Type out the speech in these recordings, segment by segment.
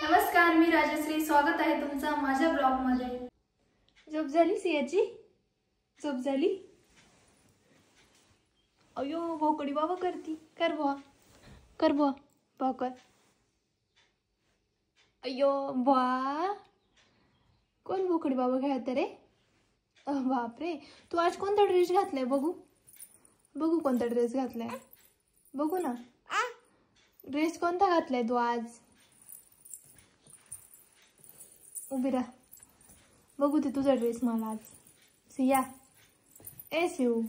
नमस्कार, मी राजश्री. स्वागत आहे तुमचं माझ्या ब्लॉग मध्ये. झोप झाली सियाची? झोप झाली? अयो भोकडी बाबा करती. कर बुवा, कर बुवा, बुवा कर. अयो बुवा, कोण भोकडी बाबा खेळत रे? बापरे, तू आज कोणता ड्रेस घातलाय? बघू बघू कोणता ड्रेस घातलाय, बघू ना. ड्रेस कोणता घातलाय तू आज? उभी राहा, बघू ते तुझा ड्रेस मला आज. सिया, ए सिऊ,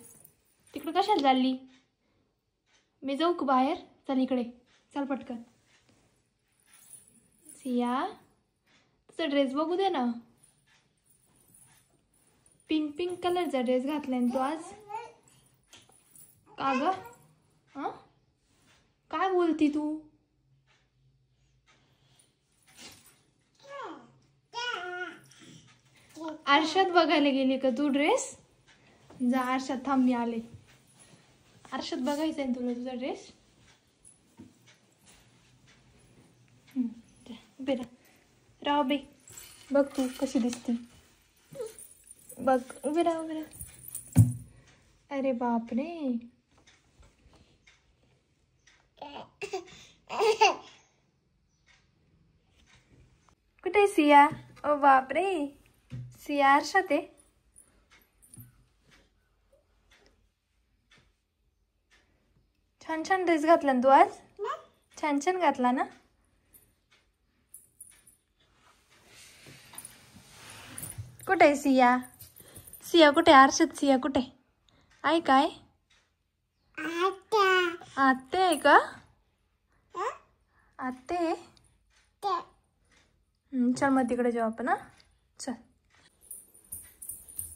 तिकडे कशाला चालली? मी जाऊ का बाहेर? चल इकडे, चल पटकन. सिया, तुझा ड्रेस बघू दे ना. पिंक पिंक कलरचा ड्रेस घातलाय तू आज. का ग? काय बोलती तू? आरशात बघायला गेली का तू ड्रेस? जा आरशात, थांब मी आले. आरशात बघायचंय तुला तुझा ड्रेस. उभे राहा बे, बघ तू कशी दिसती. बघ, उभे राहा उभे राहा. अरे बापरे, कुठे सिया? ओ बापरे, सिया आरशात आहे. छान छान ड्रेस घातला ना तू आज. छान छान घातला ना. कुठे आहे सिया? सिया कुठे? आरशात सिया कुठे आहे? काय आत्ते आहे का? आत्ते? चल मग तिकडे जाऊ आपण. चल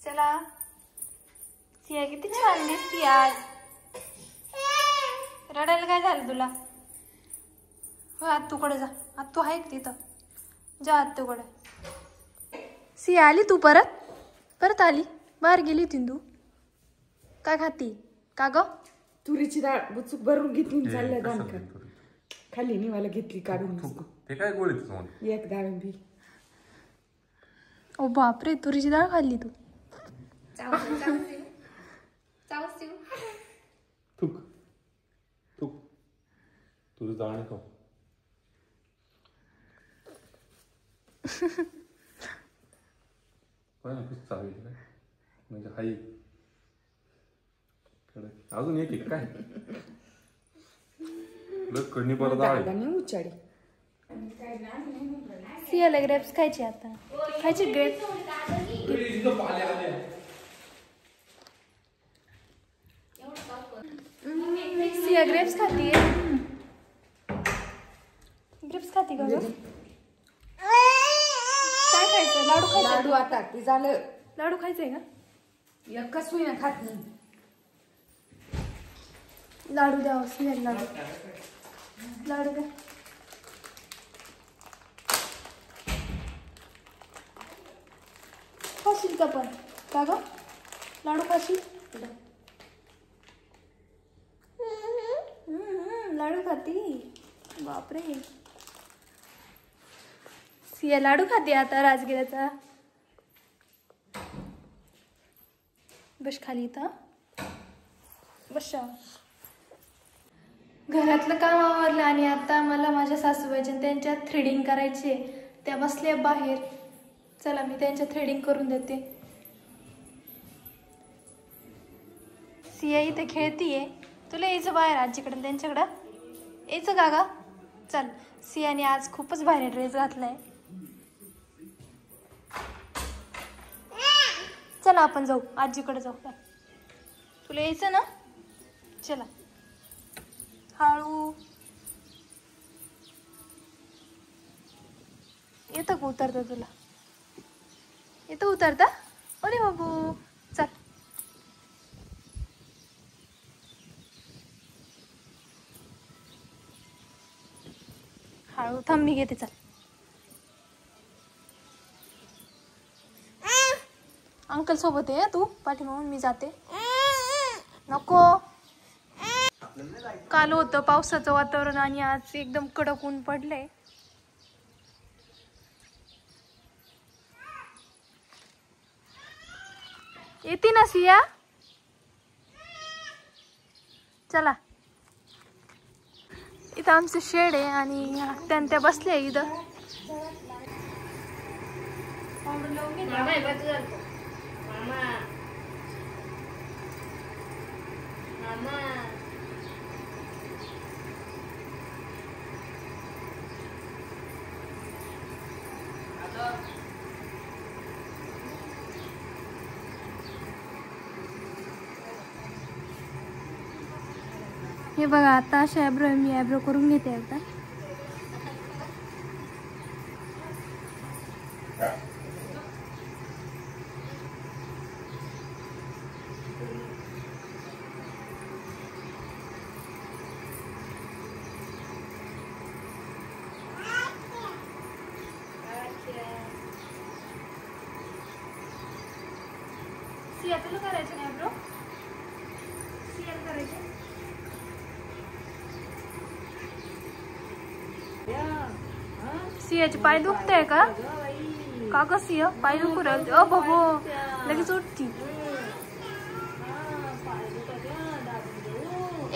चला. सिया किती छान दिसती आज. रडायला काय झालं तुला? हो, आत्तूकडे जा. आत्तू आहे तिथं, जा आत्तूकडे. सिया आली तू? परत आली? बाहेर गेली होती तू? काय खाती का ग? तुरीची डाळ बुचूक भरून घेतली, चालल्या दान खाली निवाला घेतली काढून. ते काय गोळी तुम्हाला? एक डाळिंबी. ओ बापरे, तुरीची डाळ खाल्ली तू? थुक थुक, तुझं जाण खाऊ. चालू म्हणजे हाई अजून एक एक काय कडणी परत आली उचाडी. सियाला ग्रेप्स खायचे आता. खायचे ग्रेप्स? सिया ग्रेप्स खाती है? ग्रेप्स खाती का? काय खायचं? लाडू खायचं? लाडू आता ते झालं. लाडू खायचंय का? एकच होईना खात नाही. लाडू द्या सियाला. लाडू द्या. खाशील का पण? का ग? लाडू खाशील? लाडू खाती? बापरे, सिया लाडू खाते आता राजगिराचा. बस खाली इथं, बस. घरातलं काम आवरलं आणि आता मला माझ्या सासूबाईच्या त्यांच्यात थ्रेडिंग करायची आहे. त्या बसल्या बाहेर. चला मी त्यांच्या थ्रेडिंग करून देते. सिया इथे खेळतीये. तुला यायचं बाहेर आजीकडं त्यांच्याकडं? यायचं का ग? चल. सियाने आज खूपच भारी ड्रेस घातलाय. चला आपण जाऊ, आजीकडे जाऊ. तुला यायचं ना? चला. हळू. येतं का उतरता तुला? येतं उतरता? अरे बाबू, चल. हळू थांब, मी घेते. चल. अंकल सोबत आहे तू पाठीमागून, मी जाते. नको. काल होतं पावसाचं वातावरण आणि आज एकदम कडक ऊन पडलंय. येते ना सिया. चला इथं आमचं शेड आहे आणि त्या बसले इथं. हे बघा आता अशा आयब्रो मी आयब्रो करून घेते आता. सिया तुला करायचं नाही आयब्रो? सिया करायचं. सियाचे पाय दुखताय का? का ग सिया पाय दुखू राहिले? ओ बाबो लगेच उठती.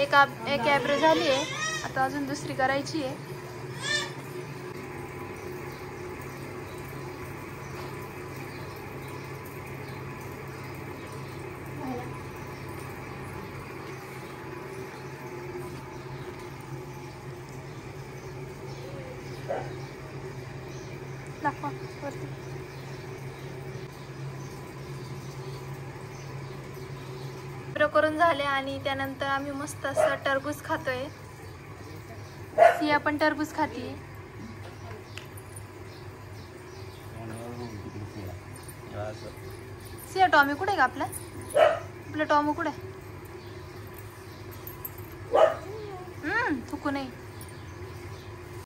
एक आयब्रो झाली आहे, आता अजून दुसरी करायची आहे. दाखवा वरती. करून झाले आणि त्यानंतर आम्ही मस्त असं टरबूज खातोय. सिया पण टरबूज खातीये. सिया टॉमी कुठे का आपला टॉमी कुठे? थुकू नाही.